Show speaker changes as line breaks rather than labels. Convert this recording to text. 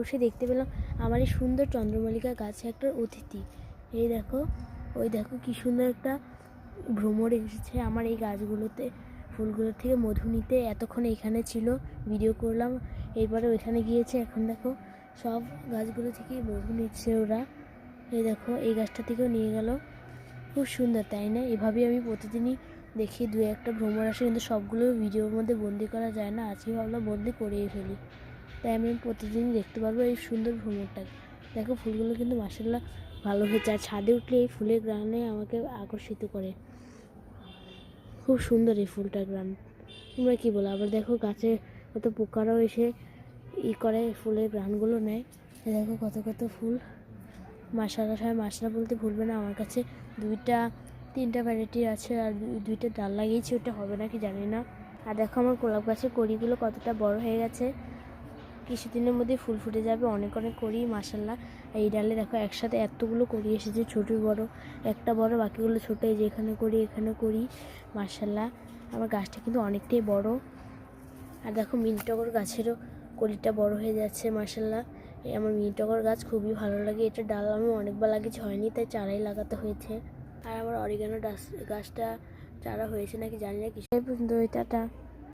বসে দেখতে পেলাম আমার এই সুন্দর চন্দ্রমল্লিকা গাছে একটা অতিথি। এই দেখো, ওই দেখো কি সুন্দর একটা ভ্রমরে এসেছে আমার এই গাছগুলোতে, ফুলগুলোর থেকে মধু নিতে। এতক্ষণ এখানে ছিল, ভিডিও করলাম, এরপরে ওইখানে গিয়েছে। এখন দেখো সব গাছগুলো থেকে মধু নিচ্ছে ওরা। এই দেখো এই গাছটা থেকেও নিয়ে গেল। খুব সুন্দর, তাই না? এভাবেই আমি প্রতিদিনই দেখি দু একটা ভ্রমর আসে, কিন্তু সবগুলো ভিডিওর মধ্যে বন্দি করা যায় না। আজকে ভাবলাম বন্দি করেই ফেলি, তাই আমি প্রতিদিনই দেখতে পারবো এই সুন্দর ভ্রমরটা। দেখো ফুলগুলো কিন্তু মাশাআল্লাহ ভালো হয়েছে, আর ছাদে উঠলে এই ফুলের গ্রানে আমাকে আকর্ষিত করে। খুব সুন্দর এই ফুলটার গ্রান। তোমরা কী বলো? আবার দেখো গাছে কত পোকারাও এসে করে ফুলের গ্রানগুলো নেয়। দেখো কত কত ফুল। মাশাআল্লাহ, সবাই মাশাআল্লাহ বলতে ভুলবে না। আমার কাছে 2-3টা ভ্যারাইটি আছে, আর 2টা ডাল লাগিয়েছি, ওটা হবে নাকি জানি না। আর দেখো আমার গোলাপ গাছের কড়িগুলো কতটা বড় হয়ে গেছে, কিছুদিনের মধ্যে ফুল ফুটে যাবে। অনেক অনেক কড়ি মাশাআল্লাহ। এই ডালে দেখো একসাথে এতগুলো কড়ি এসেছে, ছোটো বড়, একটা বড় বাকিগুলো ছোটো। এই যে এখানে করি, এখানে করি, মাশাআল্লাহ। আমার গাছটা কিন্তু অনেকটাই বড়। আর দেখো মিনি টগর গাছেরও কড়িটা বড় হয়ে যাচ্ছে মাশাআল্লাহ। এই আমার মিনি টগর গাছ খুবই ভালো লাগে। এটা ডাল আমি অনেকবার লাগিয়েছি, হয়নি, তাই চারাই লাগাতে হয়েছে। আর আমার অরিগানো গাছটা চারা হয়েছে নাকি জানি না। কিছু পর্যন্ত টাটা।